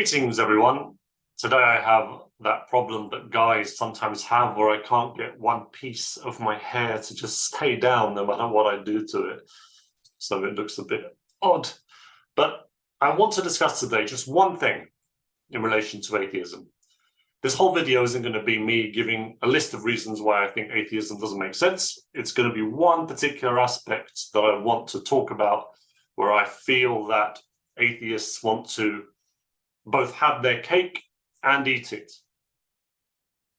Greetings, everyone. Today I have that problem that guys sometimes have where I can't get one piece of my hair to just stay down no matter what I do to it. So it looks a bit odd. But I want to discuss today just one thing in relation to atheism. This whole video isn't going to be me giving a list of reasons why I think atheism doesn't make sense. It's going to be one particular aspect that I want to talk about where I feel that atheists want to both have their cake and eat it.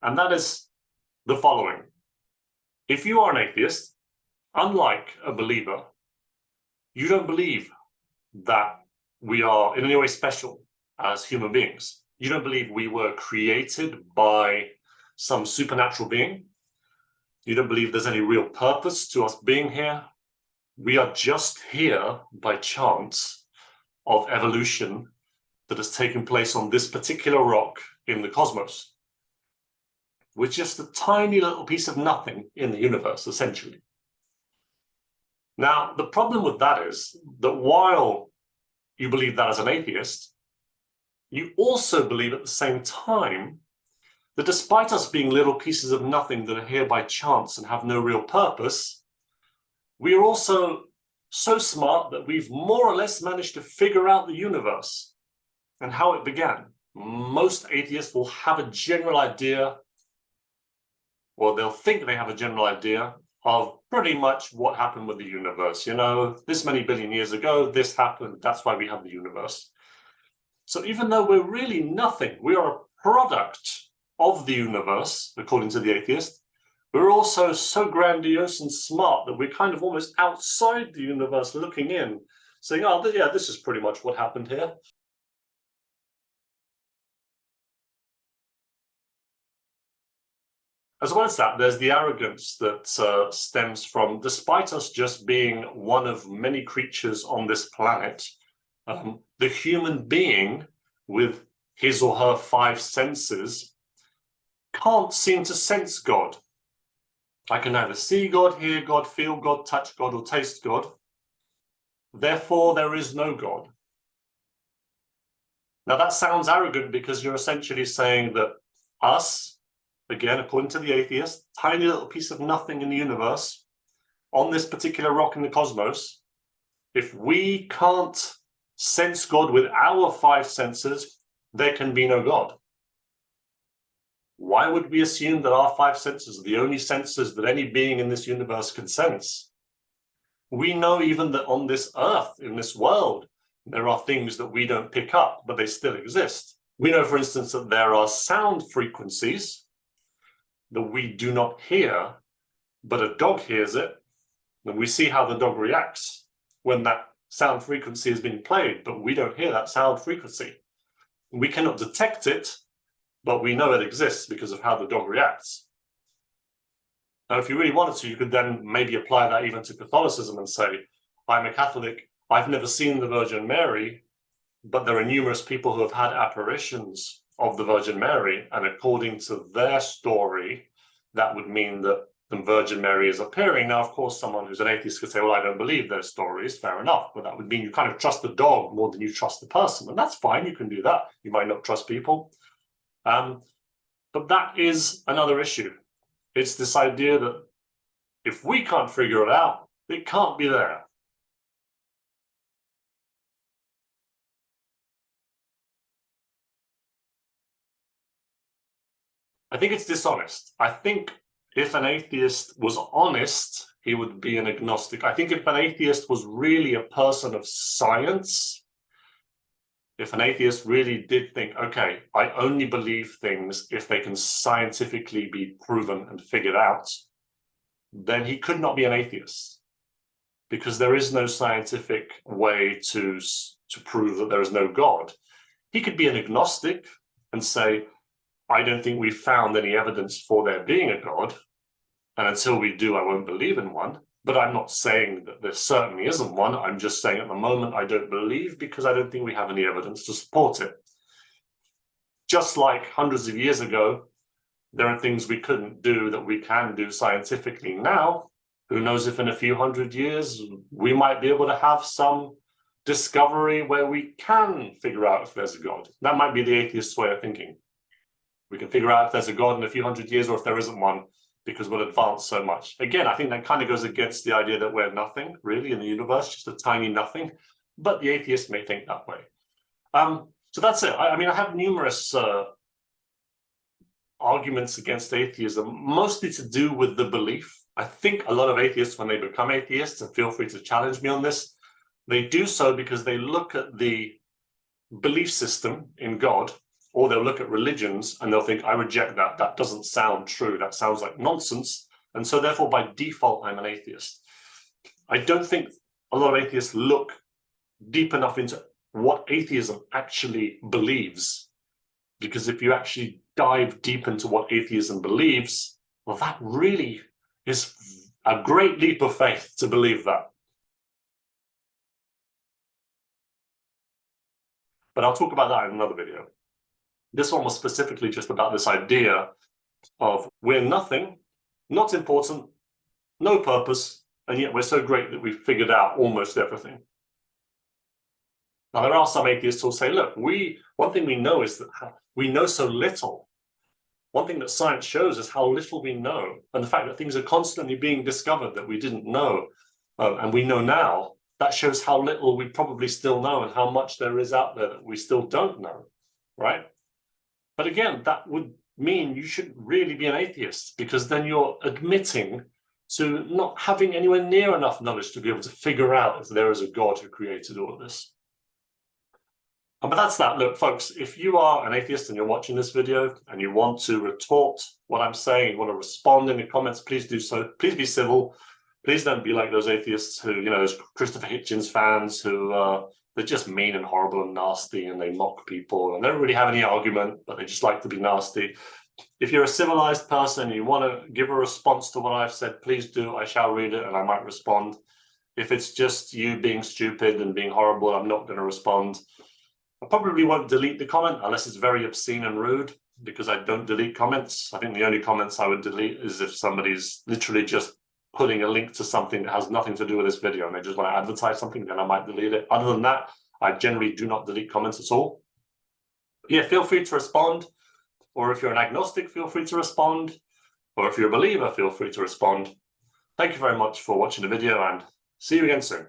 And that is the following. If you are an atheist, unlike a believer, you don't believe that we are in any way special as human beings. You don't believe we were created by some supernatural being. You don't believe there's any real purpose to us being here. We are just here by chance of evolution that has taken place on this particular rock in the cosmos. We're just a tiny little piece of nothing in the universe, essentially. Now, the problem with that is that while you believe that as an atheist, you also believe at the same time that despite us being little pieces of nothing that are here by chance and have no real purpose, we are also so smart that we've more or less managed to figure out the universe and how it began. Most atheists will have a general idea, or they'll think they have a general idea of pretty much what happened with the universe. You know, this many billion years ago, this happened, that's why we have the universe. So even though we're really nothing, we are a product of the universe, according to the atheist, we're also so grandiose and smart that we're kind of almost outside the universe looking in, saying, oh, yeah, this is pretty much what happened here. As well as that, there's the arrogance that stems from, despite us just being one of many creatures on this planet, the human being with his or her five senses can't seem to sense God. I can neither see God, hear God, feel God, touch God, or taste God. Therefore, there is no God. Now, that sounds arrogant because you're essentially saying that us, again, according to the atheist, tiny little piece of nothing in the universe, on this particular rock in the cosmos, if we can't sense God with our five senses, there can be no God. Why would we assume that our five senses are the only senses that any being in this universe can sense? We know even that on this earth, in this world, there are things that we don't pick up, but they still exist. We know, for instance, that there are sound frequencies that we do not hear, but a dog hears it, and we see how the dog reacts when that sound frequency is being played, but we don't hear that sound frequency. We cannot detect it, but we know it exists because of how the dog reacts. Now, if you really wanted to, you could then maybe apply that even to Catholicism and say, I'm a Catholic, I've never seen the Virgin Mary, but there are numerous people who have had apparitions of the Virgin Mary, and according to their story, that would mean that the Virgin Mary is appearing. Now, of course, someone who's an atheist could say, well, I don't believe their stories, fair enough, but that would mean you kind of trust the dog more than you trust the person, and that's fine, you can do that. You might not trust people. But that is another issue. It's this idea that if we can't figure it out, it can't be there. I think it's dishonest. I think if an atheist was honest, he would be an agnostic. I think if an atheist was really a person of science, if an atheist really did think, okay, I only believe things if they can scientifically be proven and figured out, then he could not be an atheist, because there is no scientific way to prove that there is no God. He could be an agnostic and say, I don't think we've found any evidence for there being a God, and until we do, I won't believe in one. But I'm not saying that there certainly isn't one. I'm just saying at the moment I don't believe because I don't think we have any evidence to support it. Just like hundreds of years ago, there are things we couldn't do that we can do scientifically now. Who knows if in a few hundred years we might be able to have some discovery where we can figure out if there's a God. That might be the atheist's way of thinking. We can figure out if there's a God in a few hundred years or if there isn't one, because we'll advance so much. Again, I think that kind of goes against the idea that we're nothing, really, in the universe, just a tiny nothing. But the atheist may think that way. So that's it. I mean, I have numerous arguments against atheism, mostly to do with the belief. I think a lot of atheists, when they become atheists, and feel free to challenge me on this, they do so because they look at the belief system in God, or they'll look at religions and they'll think, I reject that. That doesn't sound true. That sounds like nonsense. And so therefore, by default, I'm an atheist. I don't think a lot of atheists look deep enough into what atheism actually believes. Because if you actually dive deep into what atheism believes, well, that really is a great leap of faith to believe that. But I'll talk about that in another video. This one was specifically just about this idea of we're nothing, not important, no purpose, and yet we're so great that we've figured out almost everything. Now, there are some atheists who'll say, look, one thing we know is that we know so little. One thing that science shows is how little we know, and the fact that things are constantly being discovered that we didn't know, and we know now. That shows how little we probably still know and how much there is out there that we still don't know, right? But again, that would mean you shouldn't really be an atheist, because then you're admitting to not having anywhere near enough knowledge to be able to figure out if there is a God who created all of this. But that's that. Look, folks, if you are an atheist and you're watching this video and you want to retort what I'm saying, you want to respond in the comments, please do so. Please be civil. Please don't be like those atheists who, those Christopher Hitchens fans who they're just mean and horrible and nasty, and they mock people and they don't really have any argument, but they just like to be nasty. If you're a civilized person and you want to give a response to what I've said, please do. I shall read it and I might respond. If it's just you being stupid and being horrible, I'm not going to respond. I probably won't delete the comment unless it's very obscene and rude, because I don't delete comments. I think the only comments I would delete is if somebody's literally just putting a link to something that has nothing to do with this video and they just want to advertise something, then I might delete it. Other than that, I generally do not delete comments at all. Yeah, feel free to respond. Or if you're an agnostic, feel free to respond. Or if you're a believer, feel free to respond. Thank you very much for watching the video, and see you again soon.